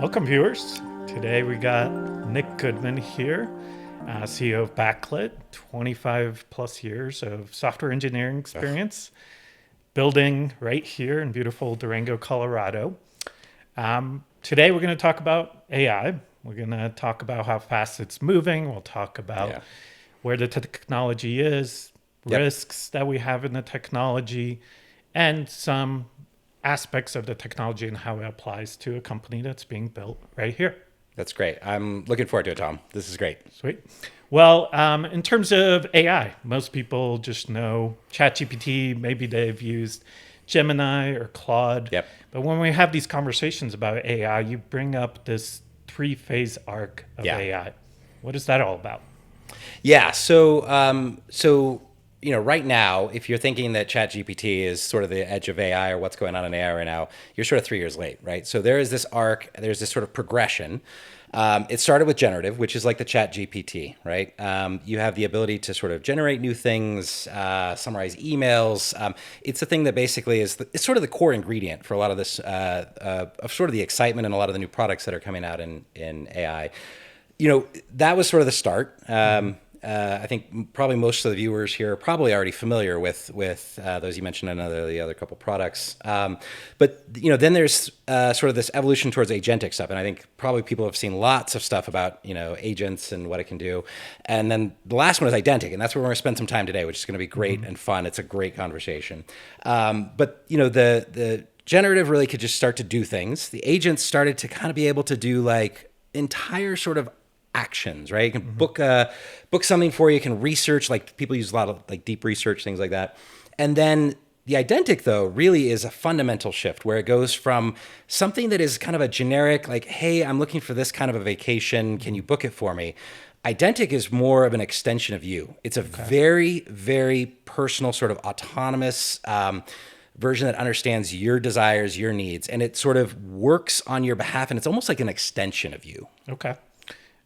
Welcome, viewers. Today we got Nick Goodman here, CEO of Backlit, 25 plus years of software engineering experience, building right here in beautiful Durango, Colorado. Today we're going to talk about AI. We're going to talk about how fast it's moving. We'll talk about where the technology is, risks that we have in the technology, and some aspects of the technology and how it applies to a company that's being built right here. That's great. I'm looking forward to it, Tom. This is great. Sweet. Well, in terms of AI, most people just know ChatGPT. Maybe they've used Gemini or Claude. Yep. But when we have these conversations about AI, you bring up this three-phase arc of AI. What is that all about? Yeah. Right now, if you're thinking that ChatGPT is sort of the edge of AI or what's going on in AI right now, you're sort of 3 years late, right? So there is this arc, there's this sort of progression. It started with generative, which is like the ChatGPT, right? You have the ability to sort of generate new things, summarize emails. It's a thing that basically it's sort of the core ingredient for a lot of this, of sort of the excitement and a lot of the new products that are coming out in AI. That was sort of the start. I think probably most of the viewers here are probably already familiar with those you mentioned and the other couple products. But then there's sort of this evolution towards agentic stuff, and I think probably people have seen lots of stuff about agents and what it can do. And then the last one is Identic, and that's where we're going to spend some time today, which is going to be great and fun. It's a great conversation. But the generative really could just start to do things. The agents started to kind of be able to do like entire sort of actions, right? You can book something for you. You can research, like people use a lot of like deep research, things like that. And then the Identic, though, really is a fundamental shift where it goes from something that is kind of a generic, like, hey, I'm looking for this kind of a vacation. Can you book it for me? Identic is more of an extension of you. It's a very, very personal, sort of autonomous version that understands your desires, your needs, and it sort of works on your behalf. And it's almost like an extension of you. Okay.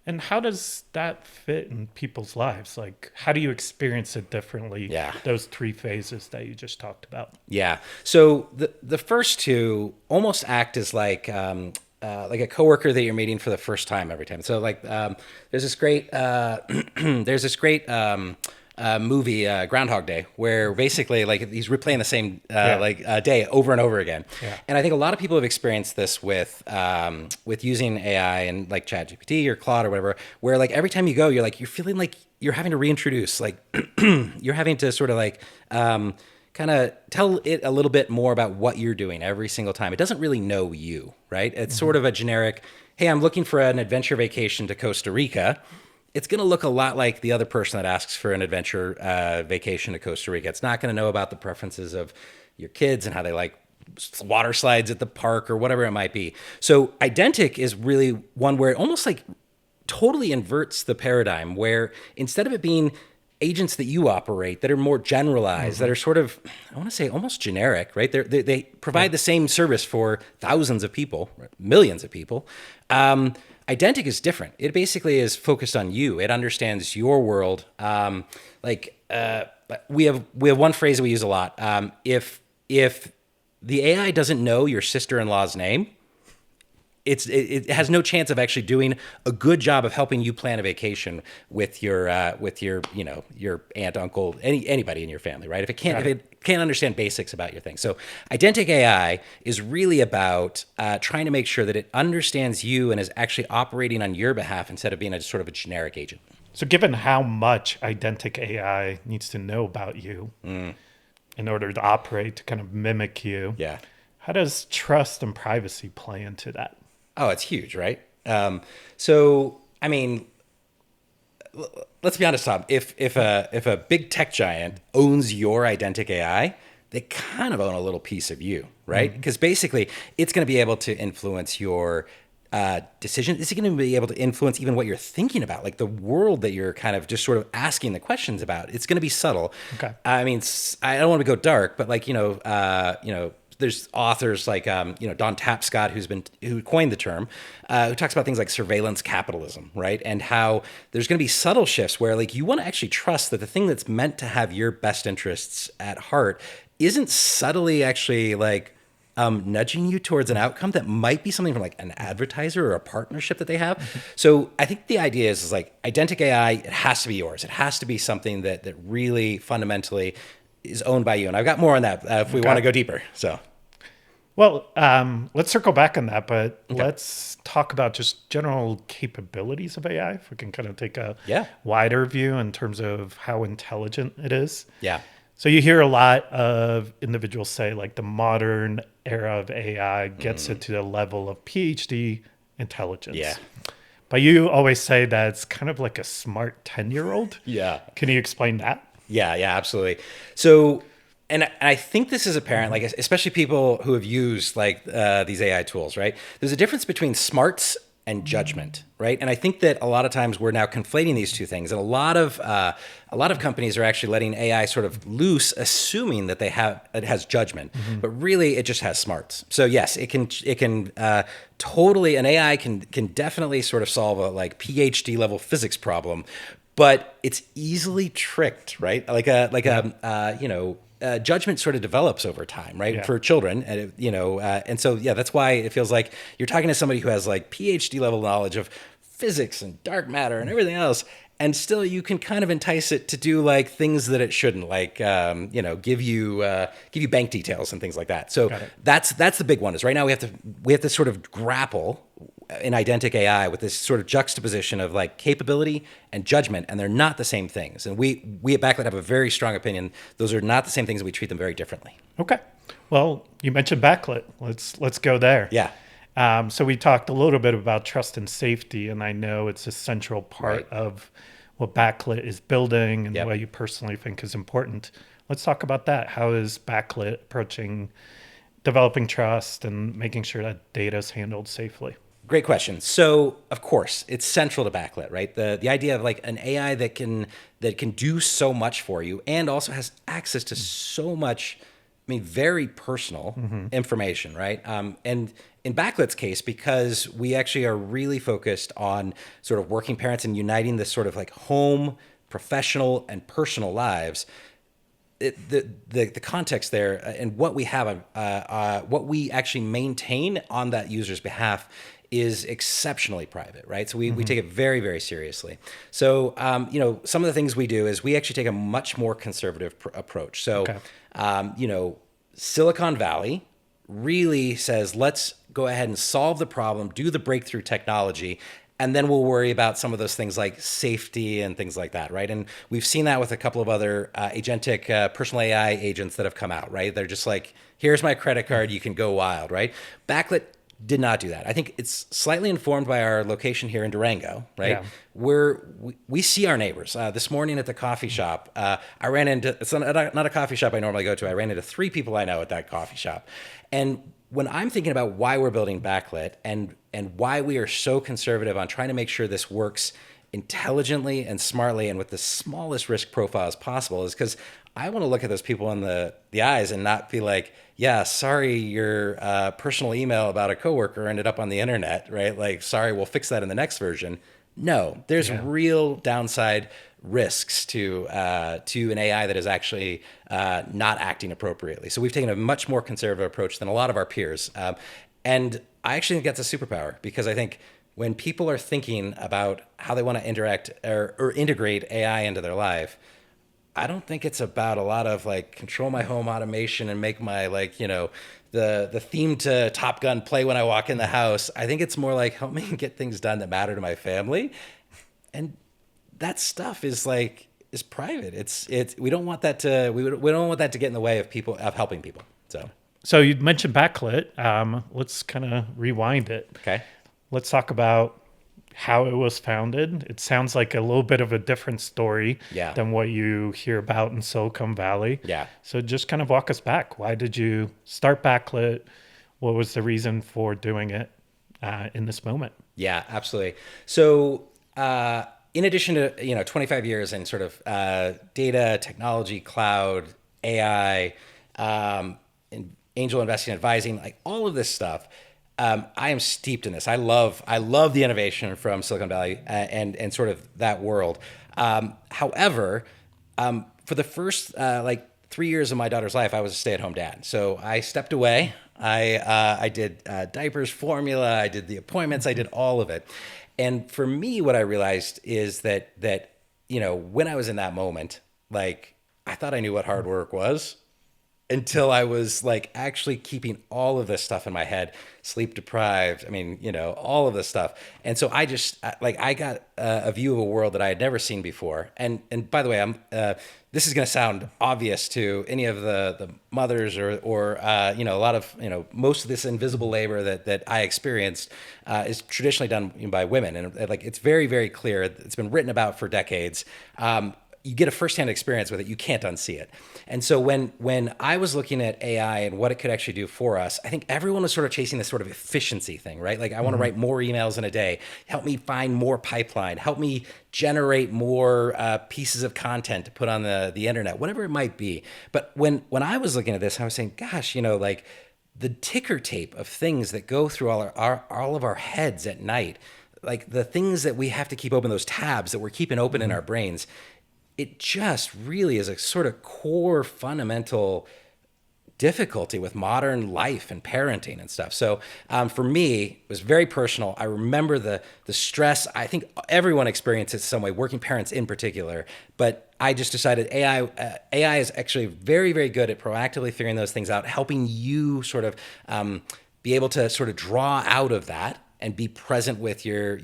And how does that fit in people's lives? Like, how do you experience it differently? Yeah. Those three phases that you just talked about. Yeah. So the first two almost act as like a coworker that you're meeting for the first time every time. So like there's this great movie, Groundhog Day, where basically like he's replaying the same day over and over again. Yeah. And I think a lot of people have experienced this with using AI and like ChatGPT or Claude or whatever, where like every time you go, you're feeling like you're having to reintroduce, like you're having to sort of like kind of tell it a little bit more about what you're doing every single time. It doesn't really know you, right? It's sort of a generic, hey, I'm looking for an adventure vacation to Costa Rica. It's going to look a lot like the other person that asks for an adventure vacation to Costa Rica. It's not going to know about the preferences of your kids and how they like water slides at the park or whatever it might be. So Identic is really one where it almost like totally inverts the paradigm, where instead of it being agents that you operate that are more generalized, that are sort of, I want to say almost generic, right? They provide the same service for thousands of people, millions of people. Identic is different. It basically is focused on you. It understands your world. We have one phrase that we use a lot. If the AI doesn't know your sister-in-law's name, it has no chance of actually doing a good job of helping you plan a vacation with your your aunt, uncle, anybody in your family, right? If it can't understand basics about your thing. So Identic AI is really about trying to make sure that it understands you and is actually operating on your behalf instead of being a sort of a generic agent. So given how much Identic AI needs to know about you in order to operate, to kind of mimic you, how does trust and privacy play into that? Oh, it's huge, right? So, I mean, let's be honest, Tom. If a big tech giant owns your Identic AI, they kind of own a little piece of you, right? Because basically, it's going to be able to influence your decision. It's going to be able to influence even what you're thinking about, like the world that you're kind of just sort of asking the questions about. It's going to be subtle. Okay. I mean, I don't want to go dark, but like there's authors like Don Tapscott, who coined the term, who talks about things like surveillance capitalism, right? And how there's going to be subtle shifts where like you want to actually trust that the thing that's meant to have your best interests at heart isn't subtly actually like nudging you towards an outcome that might be something from like an advertiser or a partnership that they have. So I think the idea is like Identic AI, it has to be yours. It has to be something that really fundamentally is owned by you. And I've got more on that if we want to go deeper. So. Well, let's circle back on that, but Okay. let's talk about just general capabilities of AI. If we can kind of take a Yeah. wider view in terms of how intelligent it is. Yeah. So you hear a lot of individuals say like the modern era of AI gets it to the level of PhD Yeah. intelligence. But you always say that it's kind of like a smart 10-year-old. Yeah. Can you explain that? Yeah, yeah, absolutely. So, and I think this is apparent, like especially people who have used like these AI tools, right? There's a difference between smarts and judgment, right? And I think that a lot of times we're now conflating these two things, and a lot of companies are actually letting AI sort of loose, assuming that it has judgment, but really it just has smarts. So yes, it can totally an AI can definitely sort of solve a like PhD level physics problem, but it's easily tricked, right? Judgment sort of develops over time, right? Yeah. For children, and so yeah, that's why it feels like you're talking to somebody who has like PhD level knowledge of physics and dark matter and everything else, and still you can kind of entice it to do like things that it shouldn't, like give you bank details and things like that. So Got it. that's the big one. Is right now we have to sort of grapple in Identic AI with this sort of juxtaposition of like capability and judgment, and they're not the same things. And we at Backlit have a very strong opinion. Those are not the same things, and we treat them very differently. Okay. Well, you mentioned backlit. Let's go there. Yeah. So we talked a little bit about trust and safety, and I know it's a central part Right. of what Backlit is building and Yep. what you personally think is important. Let's talk about that. How is Backlit approaching developing trust and making sure that data is handled safely? Great question. So, of course, it's central to Backlit, right? The idea of like an AI that can do so much for you and also has access to so much, I mean, very personal information, right? And in Backlit's case, because we actually are really focused on sort of working parents and uniting this sort of like home, professional, and personal lives, the context there and what we have, what we actually maintain on that user's behalf is exceptionally private, right? So we take it very, very seriously. So, some of the things we do is we actually take a much more conservative approach. So, Okay. Silicon Valley really says, let's go ahead and solve the problem, do the breakthrough technology, and then we'll worry about some of those things like safety and things like that, right? And we've seen that with a couple of other agentic personal AI agents that have come out, right? They're just like, here's my credit card, you can go wild, right? Backlit did not do that. I think it's slightly informed by our location here in Durango, right? Yeah. We see our neighbors. This morning at the coffee shop, I ran into, it's not a coffee shop I normally go to. I ran into 3 people I know at that coffee shop. And when I'm thinking about why we're building Backlit and why we are so conservative on trying to make sure this works intelligently and smartly and with the smallest risk profile as possible, is because I want to look at those people in the eyes and not be like, yeah, sorry, your personal email about a coworker ended up on the internet, right? Like, sorry, we'll fix that in the next version. No, there's real downside risks to an AI that is actually not acting appropriately. So we've taken a much more conservative approach than a lot of our peers. And I actually think that's a superpower, because I think when people are thinking about how they want to interact or integrate AI into their life, I don't think it's about a lot of like control my home automation and make my the theme to Top Gun play when I walk in the house. I think it's more like help me get things done that matter to my family, and that stuff is private. It's we don't want that to we don't want that to get in the way of helping people. So you mentioned backlit. Let's kind of rewind it. Okay. Let's talk about how it was founded. It sounds like a little bit of a different story Yeah. than what you hear about in Silicon Valley. Yeah. So just kind of walk us back. Why did you start Backlit? What was the reason for doing it in this moment? Yeah, absolutely. So, in addition to 25 years in sort of data, technology, cloud, AI, and angel investing, advising, like all of this stuff, I am steeped in this. I love the innovation from Silicon Valley and sort of that world. However, for the first 3 years of my daughter's life, I was a stay-at-home dad. So I stepped away I did diapers, formula. I did the appointments. I did all of it. And for me, what I realized is that when I was in that moment, like I thought I knew what hard work was until I was like actually keeping all of this stuff in my head, sleep deprived. I mean, all of this stuff. And so I just like I got a view of a world that I had never seen before. And by the way, I'm this is going to sound obvious to any of the mothers or a lot of most of this invisible labor that I experienced is traditionally done by women, and like it's very very clear. It's been written about for decades. You get a firsthand experience with it. You can't unsee it. And so when I was looking at AI and what it could actually do for us, I think everyone was sort of chasing this sort of efficiency thing, right? Like I want to write more emails in a day. Help me find more pipeline. Help me generate more pieces of content to put on the internet, whatever it might be. But when I was looking at this, I was saying, gosh, like the ticker tape of things that go through all of our heads at night, like the things that we have to keep open, those tabs that we're keeping open in our brains, it just really is a sort of core fundamental difficulty with modern life and parenting and stuff. So for me, it was very personal. I remember the stress. I think everyone experiences it some way, working parents in particular. But I just decided AI is actually very, very good at proactively figuring those things out, helping you sort of be able to sort of draw out of that and be present with your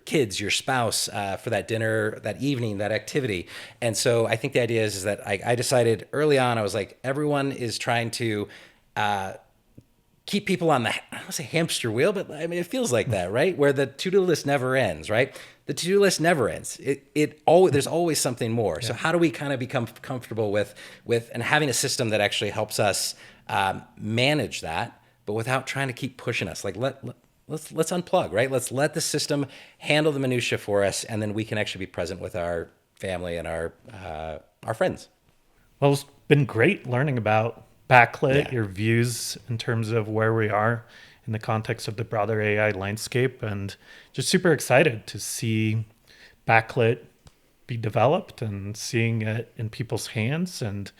kids, your spouse for that dinner, that evening, that activity. And so I think the idea is that I decided early on, I was like, everyone is trying to keep people on the, I don't want to say hamster wheel, but I mean, it feels like that, right? Where the to-do list never ends, right? The to-do list never ends. There's always something more. Yeah. So how do we kind of become comfortable with and having a system that actually helps us manage that, but without trying to keep pushing us? Like let's unplug, right? Let's let the system handle the minutia for us, and then we can actually be present with our family and our friends. Well, it's been great learning about Backlit, Yeah. your views in terms of where we are in the context of the broader AI landscape, and just super excited to see Backlit be developed and seeing it in people's hands and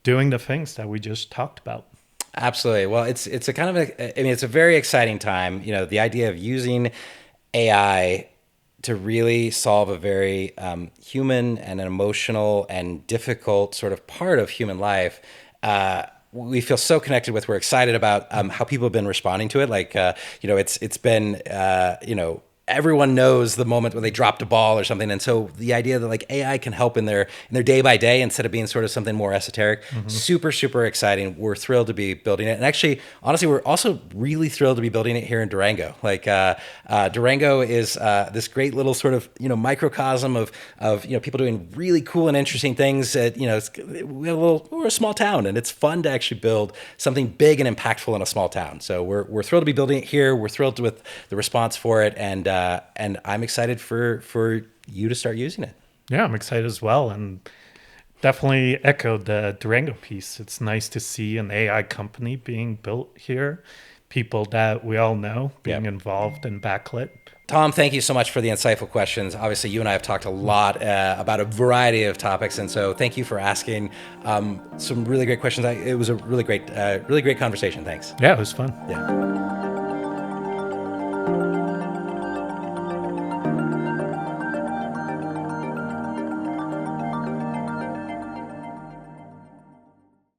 doing the things that we just talked about. Absolutely. Well, it's a kind of it's a very exciting time. The idea of using AI to really solve a very human and an emotional and difficult sort of part of human life. We feel so connected with. We're excited about how people have been responding to it. Like it's been everyone knows the moment when they dropped a ball or something, and so the idea that like AI can help in their day by day instead of being sort of something more esoteric, super super exciting. We're thrilled to be building it, and actually, honestly, we're also really thrilled to be building it here in Durango. Like Durango is this great little sort of microcosm of people doing really cool and interesting things. We're a small town, and it's fun to actually build something big and impactful in a small town. So we're thrilled to be building it here. We're thrilled with the response for it, and I'm excited for you to start using it. Yeah, I'm excited as well, and definitely echoed the Durango piece. It's nice to see an AI company being built here, people that we all know being involved in Backlit. Tom, thank you so much for the insightful questions. Obviously, you and I have talked a lot about a variety of topics, and so thank you for asking some really great questions. It was a really great conversation. Thanks. Yeah, it was fun. Yeah.